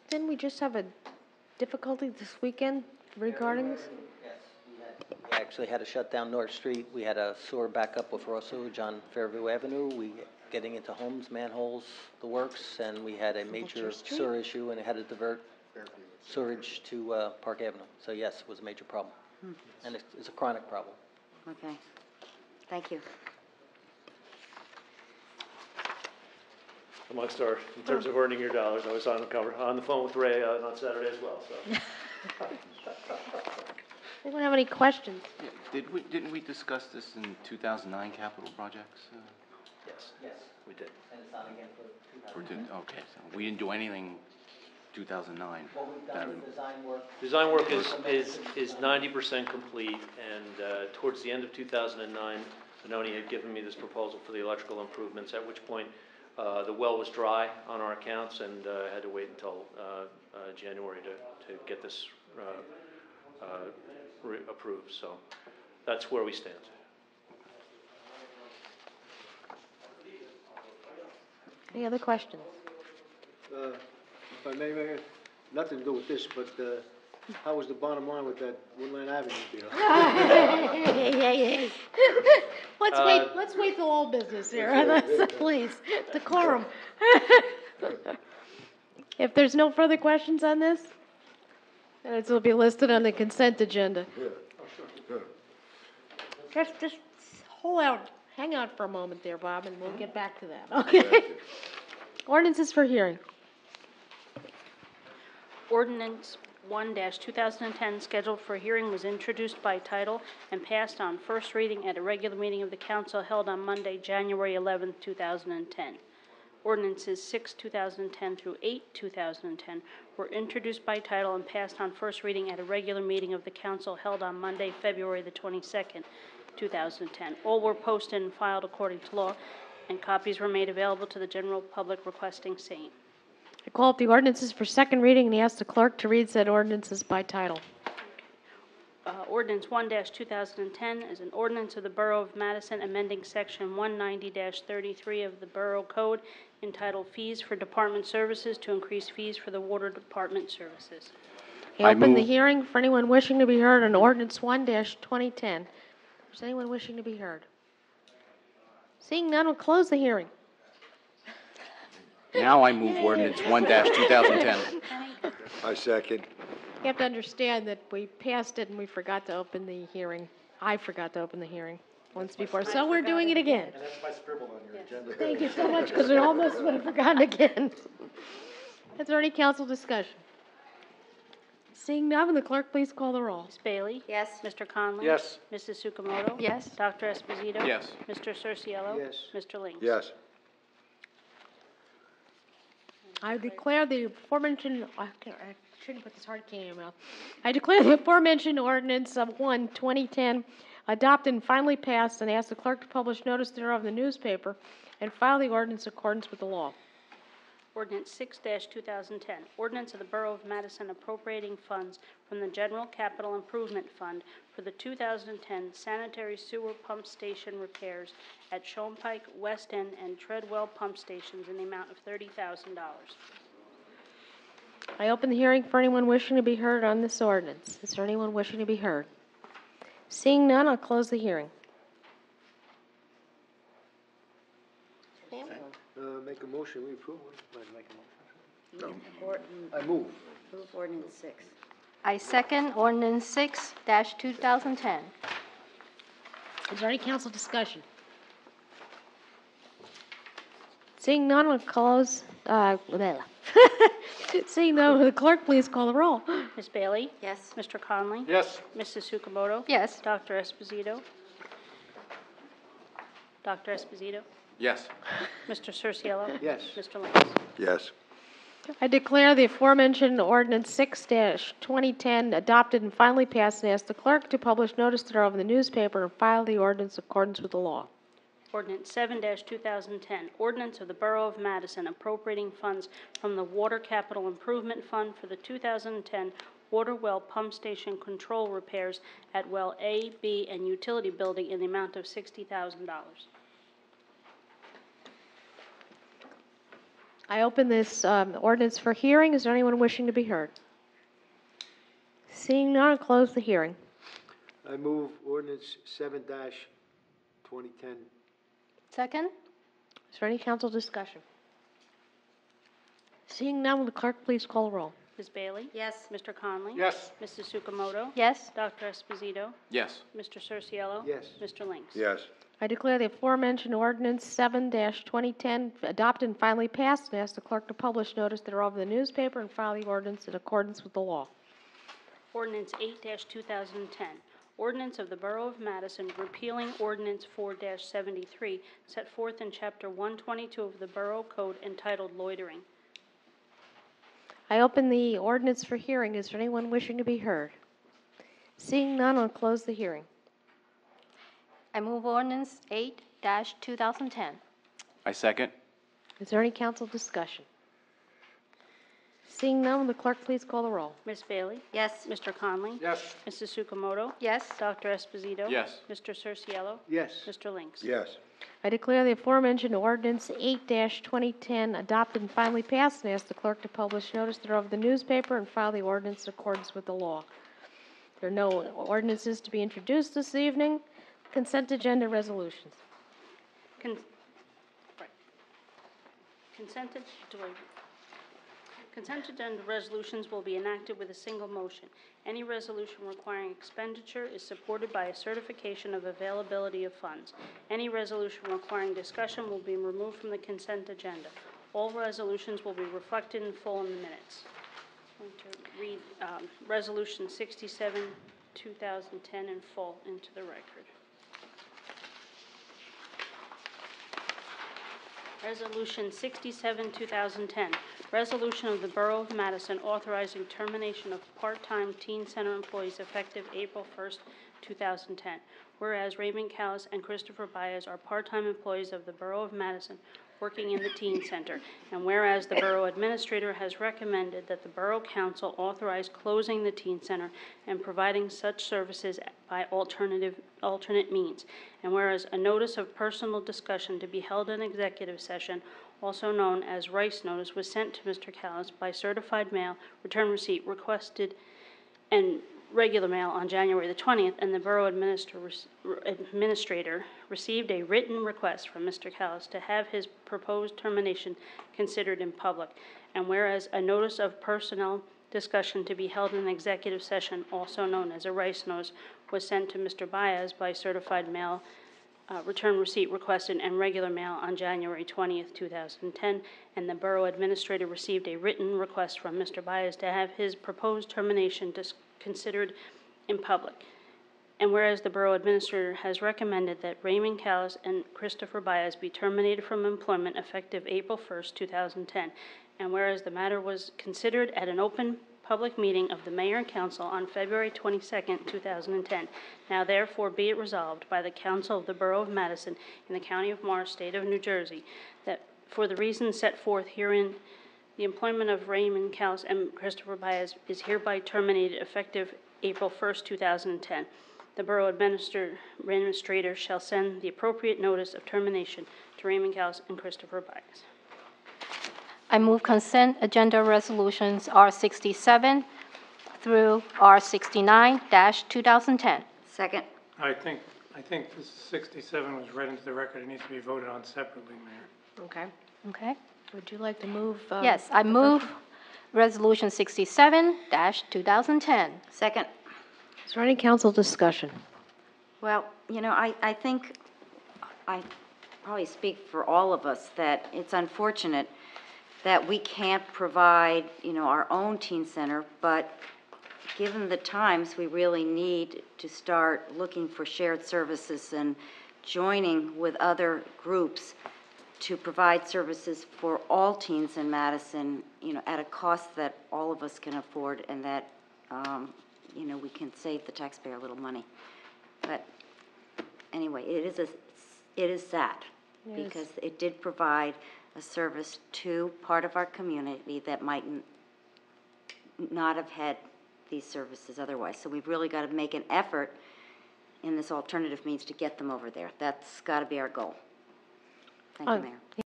Didn't we just have a difficulty this weekend regarding this? Yes, we actually had to shut down North Street. We had a sewer backup with raw sewage on Fairview Avenue. We getting into homes, manholes, the works, and we had a major sewer issue and it had to divert sewage to Park Avenue. So yes, it was a major problem. And it's a chronic problem. Okay. Thank you. Amongst our, in terms of earning your dollars, I was on the phone with Ray on Saturday as well. So. Anyone have any questions? Yeah, didn't we discuss this in 2009 capital projects? Yes, we did. And it's on again for 2009. Okay, so we didn't do anything 2009. What we've done is design work. Design work is 90% complete, and towards the end of 2009, Benoni had given me this proposal for the electrical improvements, at which point the well was dry on our accounts, and I had to wait until January to get this approved. So that's where we stand. Any other questions? If I may, Mayor, nothing to do with this, but how was the bottom line with that Woodland Avenue deal? Hey. Let's wait till all business here. Please, decorum. If there's no further questions on this, then it will be listed on the consent agenda. Just hang out for a moment there, Bob, and we'll get back to that. Okay. Ordinances for hearing. Ordinance 1-2010, scheduled for hearing, was introduced by title and passed on first reading at a regular meeting of the council held on Monday, January 11, 2010. Ordinances 6/2010 through 8/2010 were introduced by title and passed on first reading at a regular meeting of the council held on Monday, February the 22nd, 2010. All were posted and filed according to law, and copies were made available to the general public requesting same. I call up the ordinances for second reading and ask the clerk to read said ordinances by title. Ordinance 1-2010 is an ordinance of the Borough of Madison amending Section 190-33 of the Borough Code entitled Fees for Department Services to increase fees for the Water Department Services. I open the hearing for anyone wishing to be heard on Ordinance 1-2010. Is anyone wishing to be heard? Seeing none, we'll close the hearing. Now I move ordinance 1-2010. I second. You have to understand that we passed it and we forgot to open the hearing. I forgot to open the hearing once before, so we're doing it again. And that's my scribble on your agenda. Thank you so much, because we almost would have forgotten again. Is there any council discussion? Seeing none, will the clerk please call the roll? Ms. Bailey? Yes. Mr. Conley? Yes. Mrs. Sukamoto? Yes. Dr. Esposito? Yes. Mr. Cerciello? Yes. Mr. Lynch? Yes. I declare the aforementioned, I shouldn't put this hard candy in my mouth. I declare the aforementioned ordinance of 1-2010 adopted and finally passed, and ask the clerk to publish notice thereof in the newspaper and file the ordinance in accordance with the law. Ordinance 6-2010, ordinance of the Borough of Madison appropriating funds from the General Capital Improvement Fund for the 2010 sanitary sewer pump station repairs at Shonepike, West End, and Treadwell pump stations in the amount of $30,000. I open the hearing for anyone wishing to be heard on this ordinance. Is there anyone wishing to be heard? Seeing none, I'll close the hearing. Make a motion, we approve it. No. I move. Move ordinance 6. I second ordinance 6-2010. Is there any council discussion? Seeing none, we'll close. Seeing none, will the clerk please call the roll? Ms. Bailey? Yes. Mr. Conley? Yes. Mrs. Sukamoto? Yes. Dr. Esposito? Dr. Esposito? Yes. Mr. Cerciello? Yes. Mr. Lynch? Yes. I declare the aforementioned ordinance 6-2010 adopted and finally passed, and ask the clerk to publish notice thereof in the newspaper and file the ordinance in accordance with the law. Ordinance 7-2010, ordinance of the Borough of Madison appropriating funds from the Water Capital Improvement Fund for the 2010 water well pump station control repairs at well A, B, and utility building in the amount of $60,000. I open this ordinance for hearing. Is there anyone wishing to be heard? Seeing none, I'll close the hearing. I move ordinance 7-2010. Second? Is there any council discussion? Seeing none, will the clerk please call the roll? Ms. Bailey? Yes. Mr. Conley? Yes. Mrs. Sukamoto? Yes. Dr. Esposito? Yes. Mr. Cerciolo? Yes. Mr. Lynx? yes, I declare the aforementioned ordinance 7-2010 adopted and finally passed, and ask the clerk to publish notice thereof in the newspaper and file the ordinance in accordance with the law. Ordinance 8-2010, ordinance of the Borough of Madison repealing Ordinance 4-73 set forth in Chapter 122 of the Borough Code entitled Loitering. I open the ordinance for hearing. Is there anyone wishing to be heard? Seeing none, I'll close the hearing. I move ordinance 8-2010. I second. Is there any council discussion? Seeing none, will the clerk please call the roll? Ms. Bailey? Yes. Mr. Conley? Yes. Mrs. Sukamoto? Yes. Dr. Esposito? Yes. Mr. Cerciolo? Yes. Mr. Lynx? yes, I declare the aforementioned ordinance 8-2010 adopted and finally passed, and ask the clerk to publish notice thereof in the newspaper and file the ordinance in accordance with the law. There are no ordinances to be introduced this evening. Consent agenda resolutions. Con- right. Consented, Consent agenda resolutions will be enacted with a single motion. Any resolution requiring expenditure is supported by a certification of availability of funds. Any resolution requiring discussion will be removed from the consent agenda. All resolutions will be reflected in full in the minutes. I'm going to read Resolution 67, 2010 in full into the record. Resolution 67, 2010, resolution of the Borough of Madison authorizing termination of part-time teen center employees effective April 1st, 2010. Whereas Raymond Callis and Christopher Baez are part-time employees of the Borough of Madison working in the teen center, and whereas the Borough Administrator has recommended that the Borough Council authorize closing the teen center and providing such services by alternate means, and whereas a notice of personal discussion to be held in executive session, also known as Rice Notice, was sent to Mr. Callis by certified mail, return receipt requested, and regular mail on January the 20th, and the Borough Administrator received a written request from Mr. Callis to have his proposed termination considered in public. And whereas a notice of personnel discussion to be held in executive session, also known as a Rice Notice, was sent to Mr. Baez by certified mail, return receipt requested, and regular mail on January 20th, 2010, and the Borough Administrator received a written request from Mr. Baez to have his proposed termination considered in public. And whereas the Borough Administrator has recommended that Raymond Callis and Christopher Baez be terminated from employment effective April 1st, 2010, and whereas the matter was considered at an open public meeting of the Mayor and Council on February 22nd, 2010, now therefore be it resolved by the Council of the Borough of Madison in the County of Morris, State of New Jersey, that for the reasons set forth herein, the employment of Raymond Callis and Christopher Baez is hereby terminated effective April 1st, 2010. The Borough Administrator shall send the appropriate notice of termination to Raymond Callis and Christopher Baez. I move consent agenda resolutions R67 through R69-2010. Second. I think this 67 was read into the record. It needs to be voted on separately, Mayor. Okay. Okay? Would you like to move? Yes, I move resolution 67-2010. Second. Is there any council discussion? Well, I think I probably speak for all of us that it's unfortunate that we can't provide, our own teen center, but given the times, we really need to start looking for shared services and joining with other groups to provide services for all teens in Madison, at a cost that all of us can afford and that, we can save the taxpayer a little money. But anyway, it is sad because it did provide a service to part of our community that might not have had these services otherwise. So we've really got to make an effort in this alternative means to get them over there. That's got to be our goal. Thank you, Mayor.